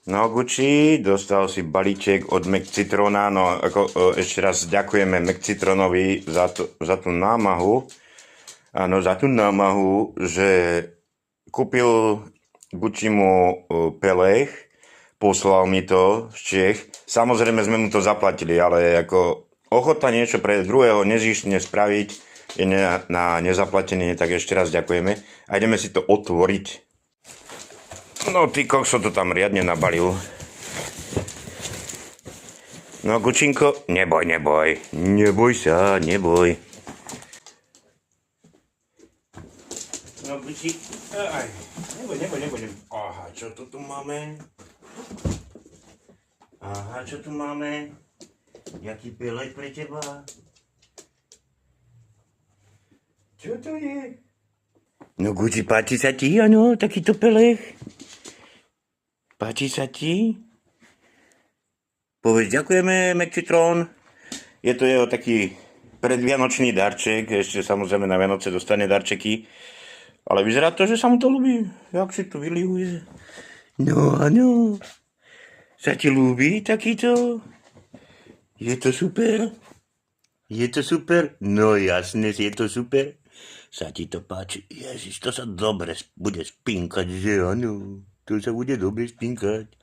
No, Gucci, dostal si balíček od McCitrona, no ako, ešte raz ďakujeme McCitronovi za tú námahu, áno, za tú námahu, že kúpil Gucci mu pelech, poslal mi to z Čech, samozrejme sme mu to zaplatili, ale ako ochota niečo pre druhého nezištne spraviť je na nezaplatenie, tak ešte raz ďakujeme a ideme si to otvoriť. No, ty kokso to tam riadne nabalil. No, Gučinko, neboj. Neboj sa, neboj. No, Guči, aj, neboj. Aha, čo to tu máme? Jaký pelek pre teba? Čo to je? No, Guči, páči sa ti, áno, takýto pelech? Páči sa ti? Povedz, ďakujeme, McCitron. Je to jeho taký predvianočný darček, ešte samozrejme na Vianoce dostane darčeky. Ale vyzerá to, že sa mu to ľúbi, jak si to vylihuje. No áno, sa ti ľúbi takýto? Je to super? Je to super? No jasne, je to super. Sa ti to páči? Ježiš, to sa dobre bude spinkať, že áno? To sa bude dobre spinkať.